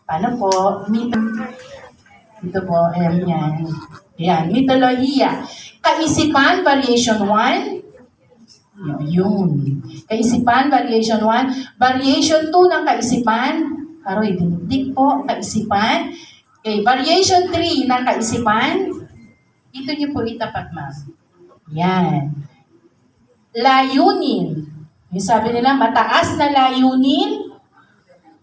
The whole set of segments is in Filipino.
Paano po? Ito po, yan. Yan, mitolohiya. Kaisipan, variation 1. Yun. Kaisipan, variation 1. Variation 2 ng kaisipan. Aroy, dinigdig po, kaisipan. Okay, variation 3 ng kaisipan. Ito niyo po itapat, ma'am. Yan. Layunin. Yung sabi nila, mataas na layunin.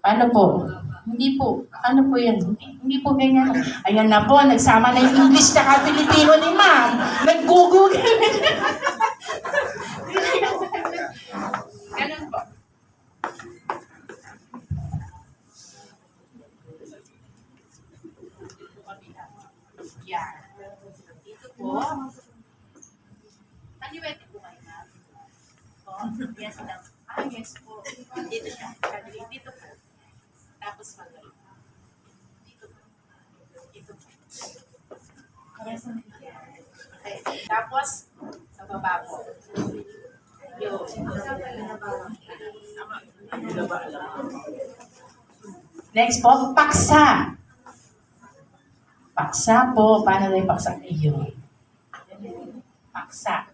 Ano po? Hindi po. Ano po yan? Hindi po ganyan. Ayan na po, nagsama na yung English na Pilipino ni ma'am. Nag-google. Ganun po. Yan. Dito po. Paniwete po kayo, ma'am. Yes, ma'am. Yes po. Dito siya. Dito po. Tapos mag-right. Dito po. Dito po. Yes, ma'am. Okay. Tapos, sa baba po. Yun. Next po, paksa. Paksa po. Paano na yung paksa? Yun. Paksa.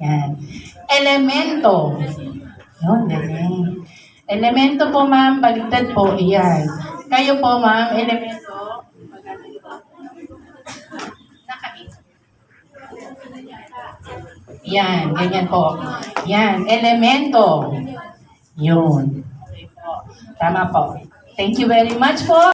Yan. Elemento. Yun, ganyan. Elemento po, ma'am. Baliktad po. Iyan. Kayo po, ma'am. Elemento. Nakait. Yan. Ganyan po. Yan. Elemento. Yun. Okay po. Tama po. Thank you very much po.